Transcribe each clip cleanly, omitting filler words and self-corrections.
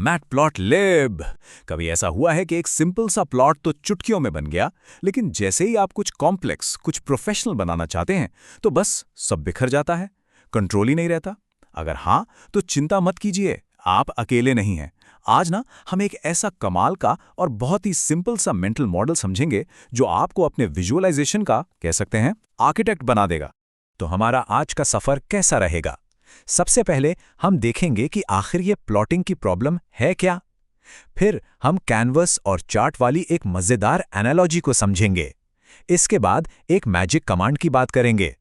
Matplotlib. कभी ऐसा हुआ है कि एक सिंपल सा प्लॉट तो चुटकियों में बन गया, लेकिन जैसे ही आप कुछ कॉम्प्लेक्स, कुछ प्रोफेशनल बनाना चाहते हैं तो बस सब बिखर जाता है, कंट्रोल ही नहीं रहता। अगर हाँ, तो चिंता मत कीजिए, आप अकेले नहीं हैं। आज ना हम एक ऐसा कमाल का और बहुत ही सिंपल सा मेंटल मॉडल समझेंगे जो आपको अपने विजुअलाइजेशन का, कह सकते हैं, आर्किटेक्ट बना देगा। तो हमारा आज का सफर कैसा रहेगा? सबसे पहले हम देखेंगे कि आखिर ये प्लॉटिंग की प्रॉब्लम है क्या। फिर हम कैनवस और चार्ट वाली एक मजेदार एनालॉजी को समझेंगे। इसके बाद एक मैजिक कमांड की बात करेंगे।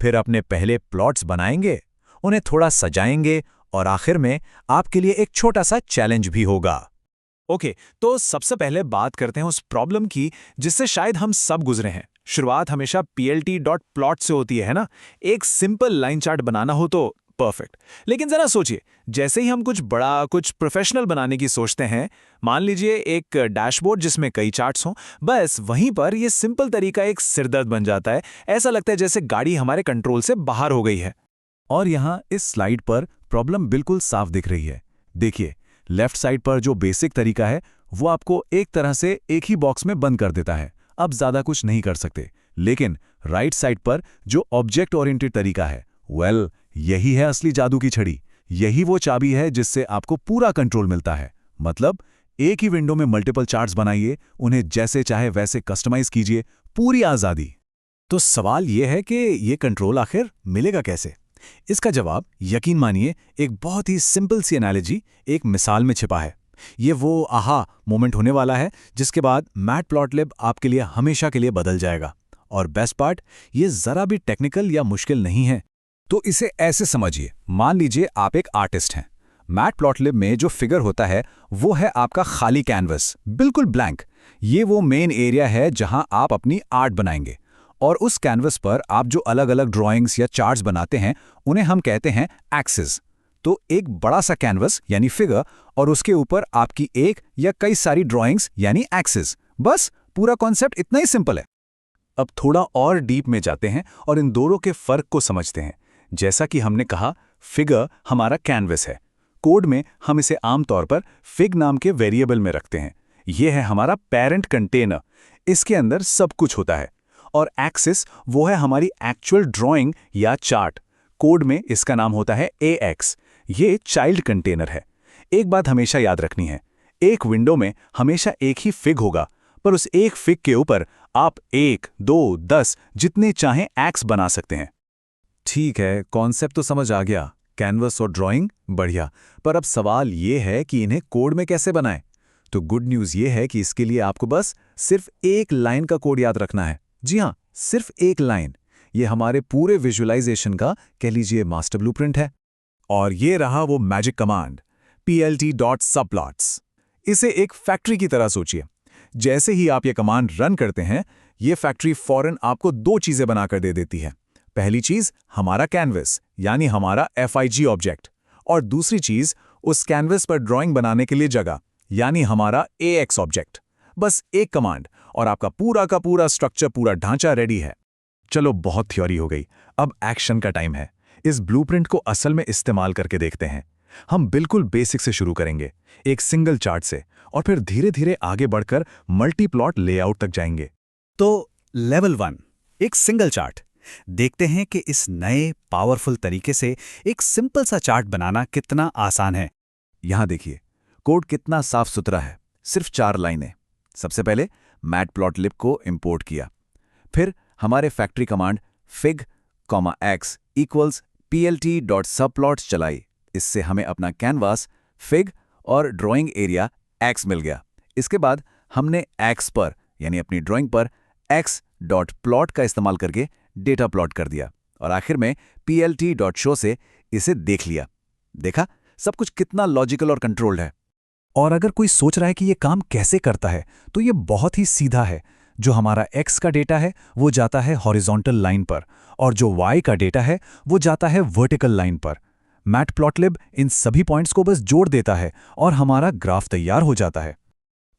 फिर अपने पहले प्लॉट्स बनाएंगे, उन्हें थोड़ा सजाएंगे और आखिर में आपके लिए एक छोटा सा चैलेंज भी होगा। ओके, तो सबसे पहले बात करते हैं उस प्रॉब्लम की जिससे शायद हम सब गुजरे हैं। शुरुआत हमेशा plt.plot से होती है ना। एक सिंपल लाइन चार्ट बनाना हो तो परफेक्ट। लेकिन जरा सोचिए, जैसे ही हम कुछ बड़ा, कुछ प्रोफेशनल बनाने की सोचते हैं, मान लीजिए एक डैशबोर्ड जिसमें कई चार्ट्स हों, बस वहीं पर यह सिंपल तरीका एक सिरदर्द बन जाता है। ऐसा लगता है जैसे गाड़ी हमारे कंट्रोल से बाहर हो गई है। और यहाँ इस स्लाइड पर प्रॉब्लम बिल्कुल साफ दिख रही है। देखिए, लेफ्ट साइड पर जो बेसिक तरीका है वो आपको एक तरह से एक ही बॉक्स में बंद कर देता है, अब ज्यादा कुछ नहीं कर सकते। लेकिन राइट साइड पर जो ऑब्जेक्ट ओरिएंटेड तरीका है, यही है असली जादू की छड़ी। यही वो चाबी है जिससे आपको पूरा कंट्रोल मिलता है। मतलब एक ही विंडो में मल्टीपल चार्ट्स बनाइए, उन्हें जैसे चाहे वैसे कस्टमाइज कीजिए, पूरी आज़ादी। तो सवाल यह है कि ये कंट्रोल आखिर मिलेगा कैसे? इसका जवाब, यकीन मानिए, एक बहुत ही सिंपल सी एनालॉजी, एक मिसाल में छिपा है। ये वो आहा मोमेंट होने वाला है जिसके बाद मैटप्लॉटलिब आपके लिए हमेशा के लिए बदल जाएगा। और बेस्ट पार्ट, ये जरा भी टेक्निकल या मुश्किल नहीं है। तो इसे ऐसे समझिए, मान लीजिए आप एक आर्टिस्ट हैं। मैटप्लॉटलिब में जो फिगर होता है वो है आपका खाली कैनवस, बिल्कुल ब्लैंक। ये वो मेन एरिया है जहां आप अपनी आर्ट बनाएंगे। और उस कैनवस पर आप जो अलग अलग ड्राइंग्स या चार्ट्स बनाते हैं उन्हें हम कहते हैं एक्सिस। तो एक बड़ा सा कैनवस यानी फिगर, और उसके ऊपर आपकी एक या कई सारी ड्राइंग्स यानी एक्सिस। बस पूरा कॉन्सेप्ट इतना ही सिंपल है। अब थोड़ा और डीप में जाते हैं और इन दोनों के फर्क को समझते हैं। जैसा कि हमने कहा, फिगर हमारा कैनवस है। कोड में हम इसे आमतौर पर फिग नाम के वेरिएबल में रखते हैं। यह है हमारा पेरेंट कंटेनर, इसके अंदर सब कुछ होता है। और एक्सिस वो है हमारी एक्चुअल ड्राइंग या चार्ट। कोड में इसका नाम होता है AX। ये चाइल्ड कंटेनर है। एक बात हमेशा याद रखनी है, एक विंडो में हमेशा एक ही फिग होगा, पर उस एक फिग के ऊपर आप 1, 2, 10 जितने चाहें एक्स बना सकते हैं। ठीक है, कॉन्सेप्ट तो समझ आ गया। कैनवस और ड्राइंग, बढ़िया। पर अब सवाल ये है कि इन्हें कोड में कैसे बनाएं? तो गुड न्यूज़ ये है कि इसके लिए आपको बस सिर्फ एक लाइन का कोड याद रखना है। जी हाँ, सिर्फ एक लाइन। ये हमारे पूरे विजुअलाइजेशन का, कह लीजिए, मास्टर ब्लूप्रिंट है। और ये रहा वो मैजिक कमांड, plt.subplots। इसे एक फैक्ट्री की तरह सोचिए। जैसे ही आप ये कमांड रन करते हैं, ये फैक्ट्री फौरन आपको दो चीजें बनाकर दे देती है। पहली चीज हमारा कैनवस यानी हमारा FIG ऑब्जेक्ट, और दूसरी चीज उस कैनवस पर ड्राइंग बनाने के लिए जगह यानी हमारा AX ऑब्जेक्ट। बस एक कमांड और आपका पूरा का पूरा स्ट्रक्चर, पूरा ढांचा रेडी है। चलो, बहुत थ्योरी हो गई, अब एक्शन का टाइम है। इस ब्लूप्रिंट को असल में इस्तेमाल करके देखते हैं। हम बिल्कुल बेसिक से शुरू करेंगे, एक सिंगल चार्ट से, और फिर धीरे धीरे आगे बढ़कर मल्टीप्लॉट लेआउट तक जाएंगे। तो लेवल 1, एक सिंगल चार्ट। देखते हैं कि इस नए पावरफुल तरीके से एक सिंपल सा चार्ट बनाना कितना आसान है। यहां देखिए, कोड कितना साफ सुथरा है, सिर्फ 4 लाइनें। सबसे पहले मैटप्लॉटलिब को इंपोर्ट किया, फिर हमारे factory command fig, x equals plt.subplots चलाई। इससे हमें अपना कैनवास फिग और ड्राइंग एरिया x मिल गया। इसके बाद हमने x पर यानी अपनी ड्राइंग पर x.plot का इस्तेमाल करके डेटा प्लॉट कर दिया, और आखिर में plt.show से इसे देख लिया। देखा, सब कुछ कितना लॉजिकल और कंट्रोल्ड है। और अगर कोई सोच रहा है कि ये काम कैसे करता है, तो ये बहुत ही सीधा है। जो हमारा x का डेटा है वो जाता है हॉरिजॉन्टल लाइन पर, और जो y का डेटा है वो जाता है वर्टिकल लाइन पर। मैटप्लॉटलिब इन सभी पॉइंट्स को बस जोड़ देता है और हमारा ग्राफ तैयार हो जाता है।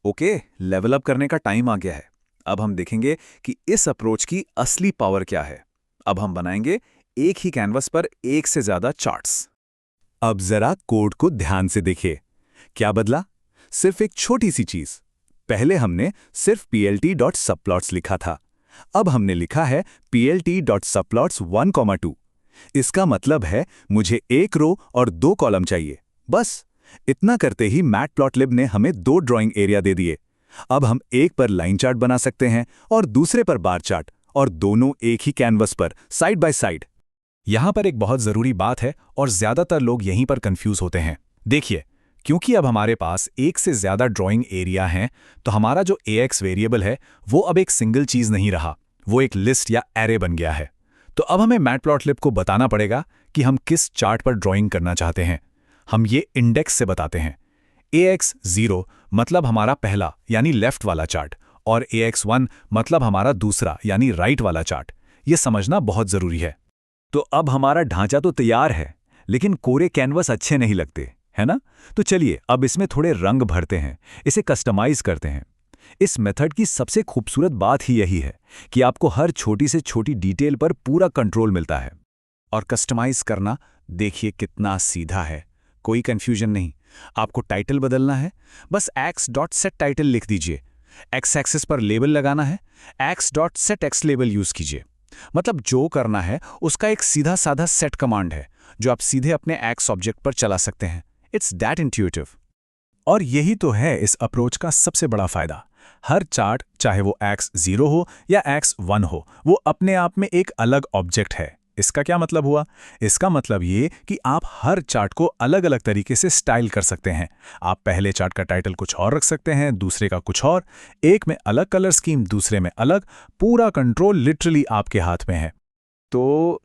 ओके, लेवल अप करने का टाइम आ गया है। अब हम देखेंगे कि इस अप्रोच की असली पावर क्या है। अब हम बनाएंगे एक ही कैनवस पर एक से ज्यादा चार्ट्स। अब जरा कोड को ध्यान से देखिए। क्या बदला? सिर्फ एक छोटी सी चीज। पहले हमने सिर्फ plt.subplots लिखा था, अब हमने लिखा है plt.subplots1,2। इसका मतलब है मुझे एक रो और 2 कॉलम चाहिए, बस। इतना करते ही मैटप्लॉटलिब ने हमें 2 ड्राइंग एरिया दे दिए। अब हम एक पर लाइन चार्ट बना सकते हैं और दूसरे पर बार चार्ट, और दोनों एक ही कैनवस पर साइड बाय साइड। यहां पर एक बहुत जरूरी बात है और ज्यादातर लोग यहीं पर कंफ्यूज होते हैं। देखिए, क्योंकि अब हमारे पास एक से ज्यादा ड्राइंग एरिया हैं, तो हमारा जो ax वेरिएबल है वो अब एक सिंगल चीज नहीं रहा, वो एक लिस्ट या एरे बन गया है। तो अब हमें मैटप्लॉटलिब को बताना पड़ेगा कि हम किस चार्ट पर ड्राइंग करना चाहते हैं। हम ये इंडेक्स से बताते हैं। ax0 मतलब हमारा पहला यानी लेफ्ट वाला चार्ट, और ax1 मतलब हमारा दूसरा यानी राइट वाला चार्ट। ये समझना बहुत जरूरी है। तो अब हमारा ढांचा तो तैयार है, लेकिन कोरे कैनवस अच्छे नहीं लगते, है ना? तो चलिए अब इसमें थोड़े रंग भरते हैं, इसे कस्टमाइज करते हैं। इस मेथड की सबसे खूबसूरत बात ही यही है कि आपको हर छोटी से छोटी डिटेल पर पूरा कंट्रोल मिलता है। और कस्टमाइज करना देखिए कितना सीधा है, कोई कंफ्यूजन नहीं। आपको टाइटल बदलना है, बस x.setTitle लिख दीजिए। एक्स एक्सिस पर लेबल लगाना है, x.setXLabel यूज कीजिए। मतलब जो करना है उसका एक सीधा साधा सेट कमांड है जो आप सीधे अपने एक्स ऑब्जेक्ट पर चला सकते हैं। It's that intuitive. और यही तो है इस अप्रोच का सबसे बड़ा फायदा। हर चार्ट, चाहे वो x0 हो या x1 हो, वो अपने आप में एक अलग ऑब्जेक्ट है। इसका क्या मतलब हुआ? इसका मतलब ये कि आप हर चार्ट को अलग अलग तरीके से स्टाइल कर सकते हैं। आप पहले चार्ट का टाइटल कुछ और रख सकते हैं, दूसरे का कुछ और, एक में अलग कलर स्कीम, दूसरे में अलग। पूरा कंट्रोल लिटरली आपके हाथ में है। तो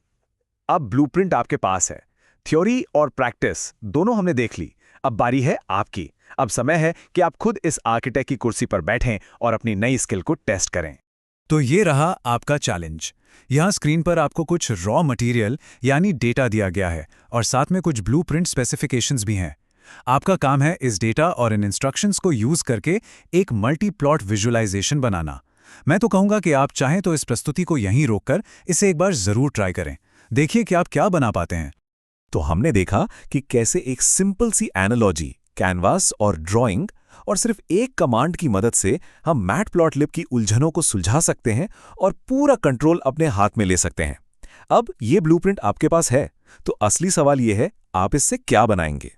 अब ब्लूप्रिंट आपके पास है। थ्योरी और प्रैक्टिस दोनों हमने देख ली। अब बारी है आपकी। अब समय है कि आप खुद इस आर्किटेक्ट की कुर्सी पर बैठें और अपनी नई स्किल को टेस्ट करें। तो ये रहा आपका चैलेंज। यहाँ स्क्रीन पर आपको कुछ रॉ मटेरियल यानी डेटा दिया गया है और साथ में कुछ ब्लूप्रिंट स्पेसिफिकेशंस भी हैं। आपका काम है इस डेटा और इन इंस्ट्रक्शंस को यूज करके एक मल्टी प्लॉट विजुअलाइजेशन बनाना। मैं तो कहूँगा कि आप चाहें तो इस प्रस्तुति को यहीं रोककर इसे एक बार जरूर ट्राई करें। देखिए कि आप क्या बना पाते हैं। तो हमने देखा कि कैसे एक सिंपल सी एनालॉजी, कैनवास और ड्राइंग और सिर्फ एक कमांड की मदद से हम मैटप्लॉटलिब की उलझनों को सुलझा सकते हैं और पूरा कंट्रोल अपने हाथ में ले सकते हैं। अब ये ब्लूप्रिंट आपके पास है, तो असली सवाल ये है, आप इससे क्या बनाएंगे?